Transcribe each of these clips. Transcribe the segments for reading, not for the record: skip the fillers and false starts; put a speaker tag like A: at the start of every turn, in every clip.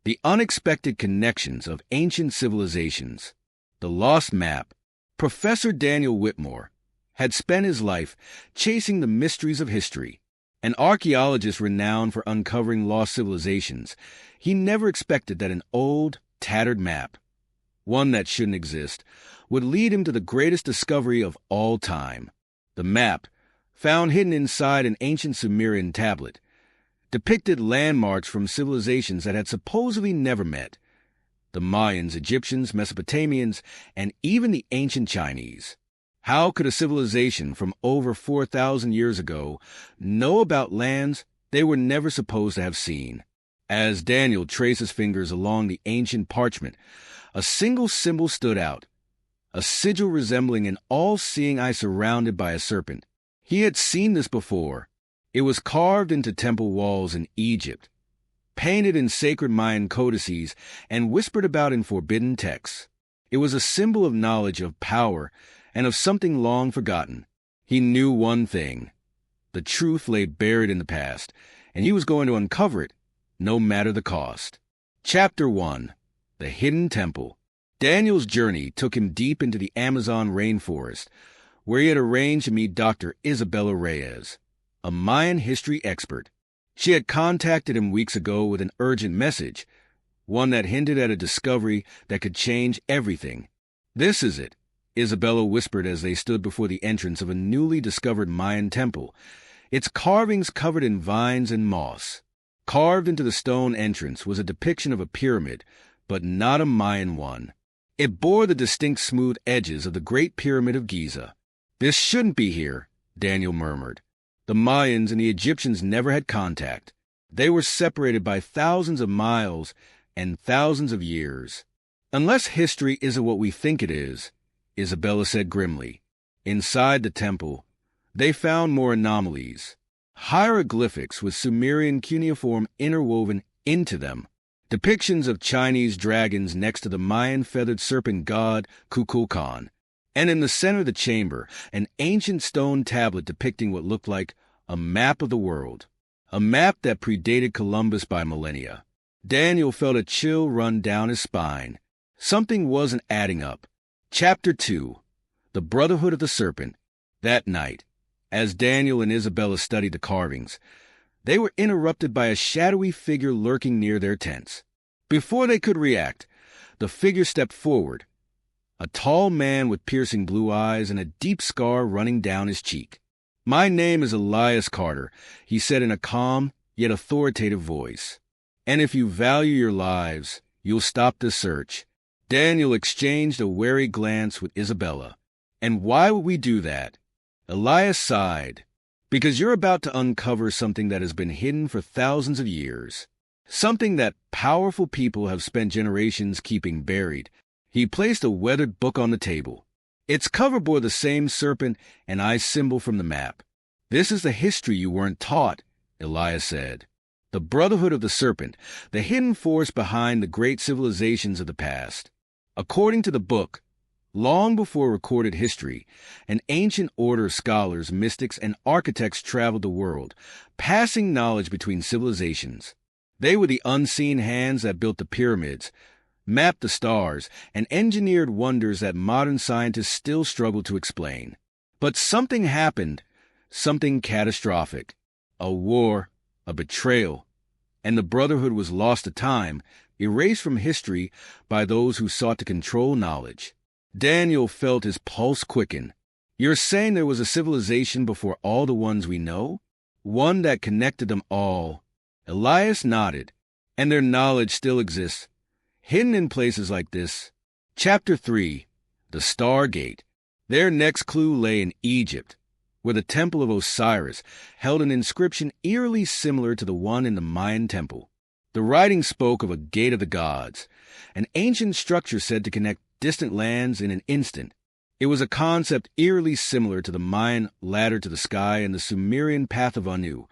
A: The unexpected connections of ancient civilizations. The lost map. Professor Daniel Whitmore had spent his life chasing the mysteries of history. An archaeologist renowned for uncovering lost civilizations, he never expected that an old, tattered map, one that shouldn't exist, would lead him to the greatest discovery of all time. The map, found hidden inside an ancient Sumerian tablet, depicted landmarks from civilizations that had supposedly never met: the Mayans, Egyptians, Mesopotamians, and even the ancient Chinese. How could a civilization from over 4,000 years ago know about lands they were never supposed to have seen? As Daniel traced his fingers along the ancient parchment, a single symbol stood out, a sigil resembling an all-seeing eye surrounded by a serpent. He had seen this before. It was carved into temple walls in Egypt, painted in sacred Mayan codices, and whispered about in forbidden texts. It was a symbol of knowledge, of power, and of something long forgotten. He knew one thing: the truth lay buried in the past, and he was going to uncover it, no matter the cost. Chapter 1. The Hidden Temple. Daniel's journey took him deep into the Amazon rainforest, where he had arranged to meet Dr. Isabella Reyes, a Mayan history expert. She had contacted him weeks ago with an urgent message, one that hinted at a discovery that could change everything. "This is it," Isabella whispered as they stood before the entrance of a newly discovered Mayan temple, its carvings covered in vines and moss. Carved into the stone entrance was a depiction of a pyramid, but not a Mayan one. It bore the distinct smooth edges of the Great Pyramid of Giza. "This shouldn't be here," Daniel murmured. The Mayans and the Egyptians never had contact. They were separated by thousands of miles and thousands of years. "Unless history isn't what we think it is," Isabella said grimly. Inside the temple, they found more anomalies. Hieroglyphics with Sumerian cuneiform interwoven into them. Depictions of Chinese dragons next to the Mayan feathered serpent god Kukulkan. And in the center of the chamber, an ancient stone tablet depicting what looked like a map of the world. A map that predated Columbus by millennia. Daniel felt a chill run down his spine. Something wasn't adding up. Chapter 2. The Brotherhood of the Serpent. That night, as Daniel and Isabella studied the carvings, they were interrupted by a shadowy figure lurking near their tents. Before they could react, the figure stepped forward. A tall man with piercing blue eyes and a deep scar running down his cheek. "My name is Elias Carter," he said in a calm yet authoritative voice. "And if you value your lives, you'll stop this search." Daniel exchanged a wary glance with Isabella. "And why would we do that?" Elias sighed. "Because you're about to uncover something that has been hidden for thousands of years. Something that powerful people have spent generations keeping buried." He placed a weathered book on the table. Its cover bore the same serpent and eye symbol from the map. "This is the history you weren't taught," Elias said. "The Brotherhood of the Serpent, the hidden force behind the great civilizations of the past. According to the book, long before recorded history, an ancient order of scholars, mystics, and architects traveled the world, passing knowledge between civilizations. They were the unseen hands that built the pyramids, mapped the stars, and engineered wonders that modern scientists still struggle to explain. But something happened, something catastrophic. A war, a betrayal, and the Brotherhood was lost to time, erased from history by those who sought to control knowledge." Daniel felt his pulse quicken. "You're saying there was a civilization before all the ones we know? One that connected them all?" Elias nodded. "And their knowledge still exists, hidden in places like this." Chapter 3. The Stargate. Their next clue lay in Egypt, where the Temple of Osiris held an inscription eerily similar to the one in the Mayan temple. The writing spoke of a gate of the gods, an ancient structure said to connect distant lands in an instant. It was a concept eerily similar to the Mayan ladder to the sky and the Sumerian path of Anu,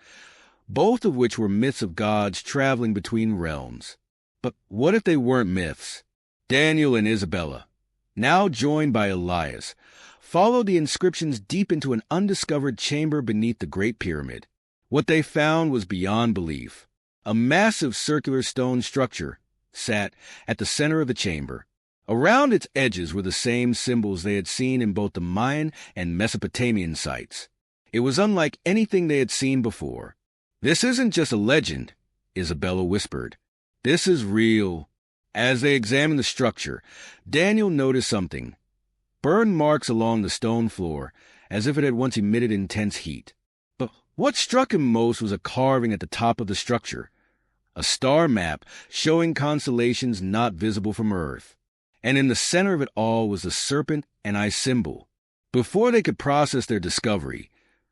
A: both of which were myths of gods traveling between realms. But what if they weren't myths? Daniel and Isabella, now joined by Elias, followed the inscriptions deep into an undiscovered chamber beneath the Great Pyramid. What they found was beyond belief. A massive circular stone structure, sat at the center of the chamber. Around its edges were the same symbols they had seen in both the Mayan and Mesopotamian sites. It was unlike anything they had seen before. "This isn't just a legend," Isabella whispered. "This is real." As they examined the structure, Daniel noticed something. Burn marks along the stone floor, as if it had once emitted intense heat. But what struck him most was a carving at the top of the structure, a star map showing constellations not visible from Earth. And in the center of it all was the serpent and eye symbol. Before they could process their discovery,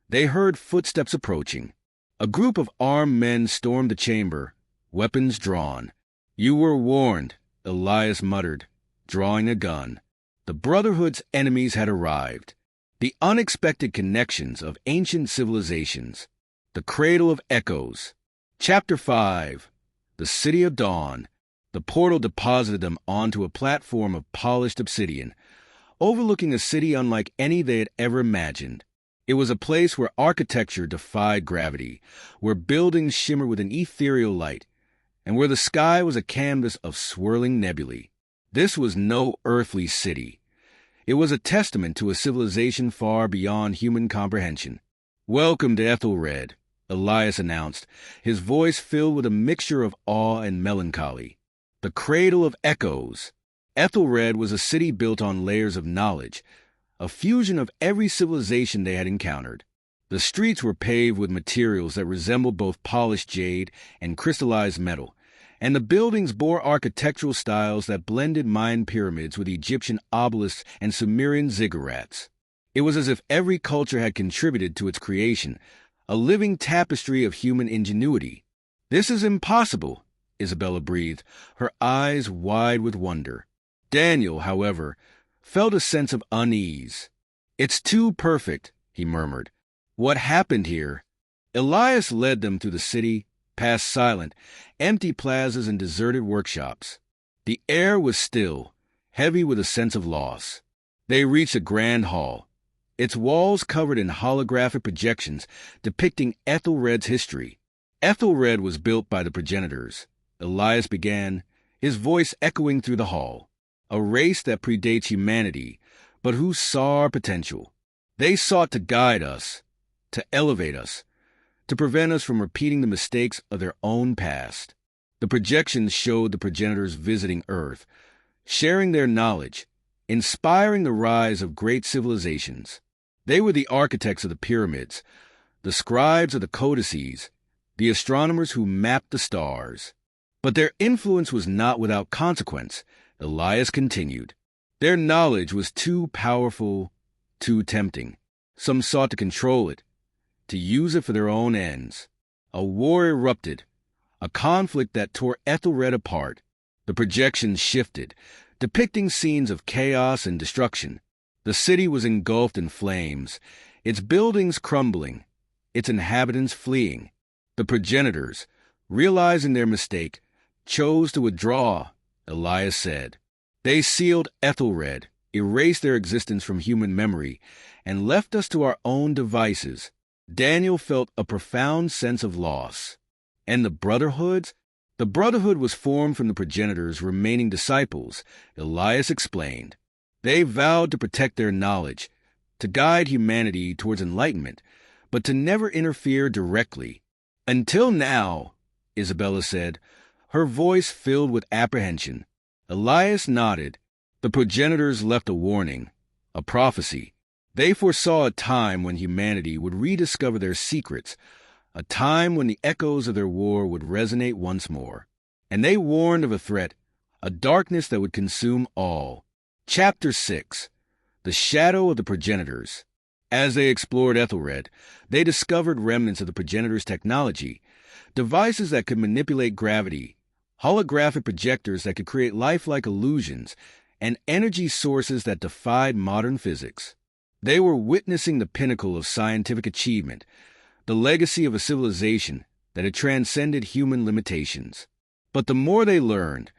A: they heard footsteps approaching. A group of armed men stormed the chamber, weapons drawn. "You were warned," Elias muttered, drawing a gun. The Brotherhood's enemies had arrived. The unexpected connections of ancient civilizations. The Cradle of Echoes. Chapter 5. The City of Dawn. The portal deposited them onto a platform of polished obsidian, overlooking a city unlike any they had ever imagined. It was a place where architecture defied gravity, where buildings shimmered with an ethereal light, and where the sky was a canvas of swirling nebulae. This was no earthly city. It was a testament to a civilization far beyond human comprehension. "Welcome to Ethelred," Elias announced, his voice filled with a mixture of awe and melancholy. The Cradle of Echoes. Ethelred was a city built on layers of knowledge, a fusion of every civilization they had encountered. The streets were paved with materials that resembled both polished jade and crystallized metal, and the buildings bore architectural styles that blended Mayan pyramids with Egyptian obelisks and Sumerian ziggurats. It was as if every culture had contributed to its creation, a living tapestry of human ingenuity. "This is impossible," Isabella breathed, her eyes wide with wonder. Daniel, however, felt a sense of unease. "It's too perfect," he murmured. "What happened here?" Elias led them through the city, past silent, empty plazas and deserted workshops. The air was still, heavy with a sense of loss. They reached a grand hall, its walls covered in holographic projections depicting Ethelred's history. Ethelred was built by the progenitors, Elias began, his voice echoing through the hall. "A race that predates humanity, but who saw our potential. They sought to guide us, to elevate us, to prevent us from repeating the mistakes of their own past." The projections showed the progenitors visiting Earth, sharing their knowledge, inspiring the rise of great civilizations. They were the architects of the pyramids, the scribes of the codices, the astronomers who mapped the stars. But their influence was not without consequence, Elias continued. Their knowledge was too powerful, too tempting. Some sought to control it, to use it for their own ends. A war erupted, a conflict that tore Ethelred apart. The projections shifted, depicting scenes of chaos and destruction. The city was engulfed in flames, its buildings crumbling, its inhabitants fleeing. The progenitors, realizing their mistake, chose to withdraw, Elias said. They sealed Ethelred, erased their existence from human memory, and left us to our own devices. Daniel felt a profound sense of loss. And the Brotherhoods? The Brotherhood was formed from the progenitors' remaining disciples, Elias explained. They vowed to protect their knowledge, to guide humanity towards enlightenment, but to never interfere directly. "Until now," Isabella said, her voice filled with apprehension. Elias nodded. The progenitors left a warning, a prophecy. They foresaw a time when humanity would rediscover their secrets, a time when the echoes of their war would resonate once more. And they warned of a threat, a darkness that would consume all. Chapter 6. The Shadow of the Progenitors. As they explored Ethelred, they discovered remnants of the progenitors' technology, devices that could manipulate gravity, holographic projectors that could create lifelike illusions, and energy sources that defied modern physics. They were witnessing the pinnacle of scientific achievement, the legacy of a civilization that had transcended human limitations. But the more they learned,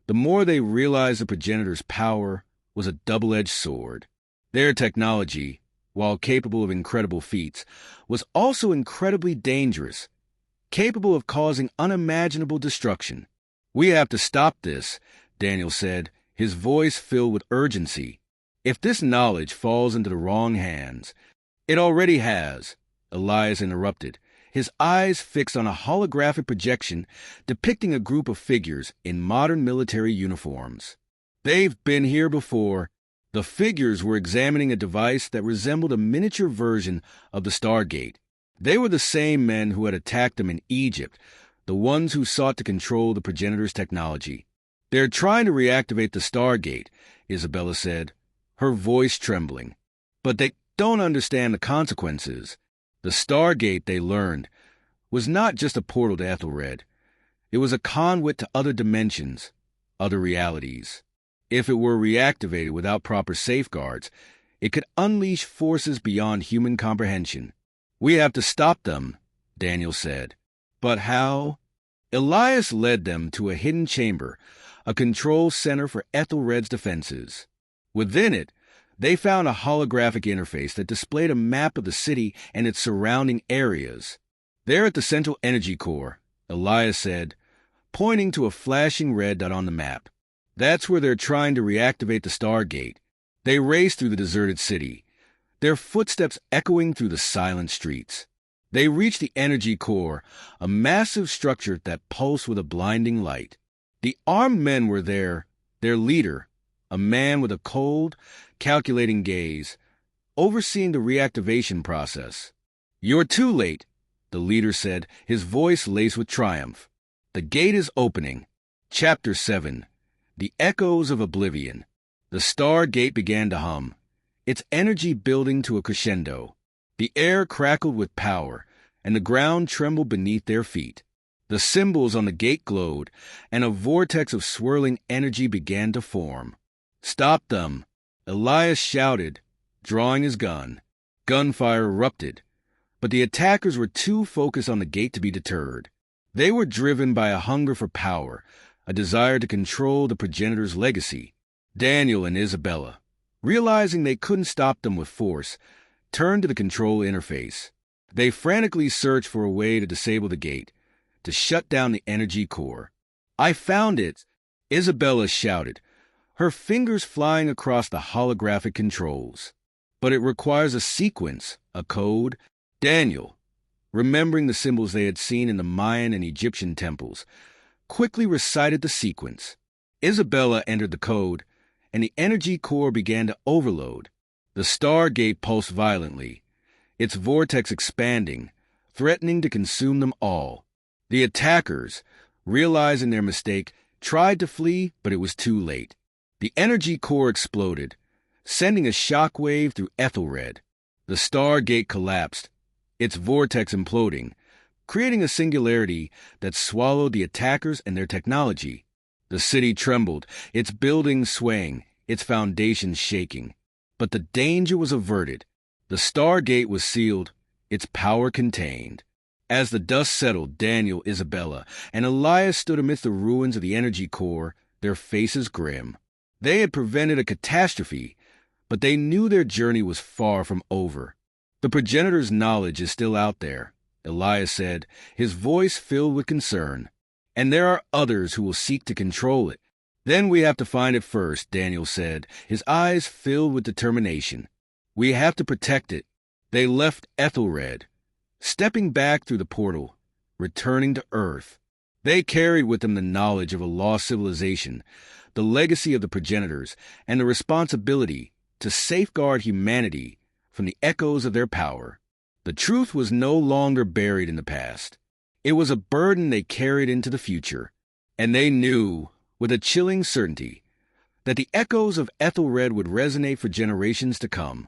A: the more they realized the progenitors' power was a double-edged sword. Their technology, while capable of incredible feats, was also incredibly dangerous, capable of causing unimaginable destruction. "We have to stop this," Daniel said, his voice filled with urgency. "If this knowledge falls into the wrong hands—" "It already has," Elias interrupted, his eyes fixed on a holographic projection depicting a group of figures in modern military uniforms. "They've been here before." The figures were examining a device that resembled a miniature version of the Stargate. They were the same men who had attacked them in Egypt, the ones who sought to control the progenitors' technology. "They're trying to reactivate the Stargate," Isabella said, her voice trembling. "But they don't understand the consequences. The Stargate, they learned, was not just a portal to Ethelred. It was a conduit to other dimensions, other realities. If it were reactivated without proper safeguards, it could unleash forces beyond human comprehension. We have to stop them," Daniel said. "But how?" Elias led them to a hidden chamber, a control center for Ethelred's defenses. Within it, they found a holographic interface that displayed a map of the city and its surrounding areas. "There at the central energy core," Elias said, pointing to a flashing red dot on the map. "That's where they're trying to reactivate the Stargate." They raced through the deserted city, their footsteps echoing through the silent streets. They reached the energy core, a massive structure that pulsed with a blinding light. The armed men were there, their leader, a man with a cold, calculating gaze, overseeing the reactivation process. "You're too late," the leader said, his voice laced with triumph. "The gate is opening." Chapter 7. The Echoes of Oblivion. The Stargate began to hum, its energy building to a crescendo. The air crackled with power, and the ground trembled beneath their feet. The symbols on the gate glowed, and a vortex of swirling energy began to form. "Stop them!" Elias shouted, drawing his gun. Gunfire erupted, but the attackers were too focused on the gate to be deterred. They were driven by a hunger for power, a desire to control the progenitor's legacy. Daniel and Isabella, realizing they couldn't stop them with force, turned to the control interface. They frantically searched for a way to disable the gate, to shut down the energy core. "I found it!" Isabella shouted, her fingers flying across the holographic controls. "But it requires a sequence, a code." Daniel, remembering the symbols they had seen in the Mayan and Egyptian temples, quickly recited the sequence. Isabella entered the code, and the energy core began to overload. The Stargate pulsed violently, its vortex expanding, threatening to consume them all. The attackers, realizing their mistake, tried to flee, but it was too late. The energy core exploded, sending a shockwave through Ethelred. The Stargate collapsed, its vortex imploding, creating a singularity that swallowed the attackers and their technology. The city trembled, its buildings swaying, its foundations shaking. But the danger was averted. The Stargate was sealed, its power contained. As the dust settled, Daniel, Isabella, and Elias stood amidst the ruins of the energy core, their faces grim. They had prevented a catastrophe, but they knew their journey was far from over. "The progenitor's knowledge is still out there," Elias said, his voice filled with concern. "And there are others who will seek to control it." "Then we have to find it first," Daniel said, his eyes filled with determination. "We have to protect it." They left Ethelred, stepping back through the portal, returning to Earth. They carried with them the knowledge of a lost civilization, the legacy of the progenitors, and the responsibility to safeguard humanity from the echoes of their power. The truth was no longer buried in the past. It was a burden they carried into the future, and they knew, with a chilling certainty, that the echoes of Ethelred would resonate for generations to come.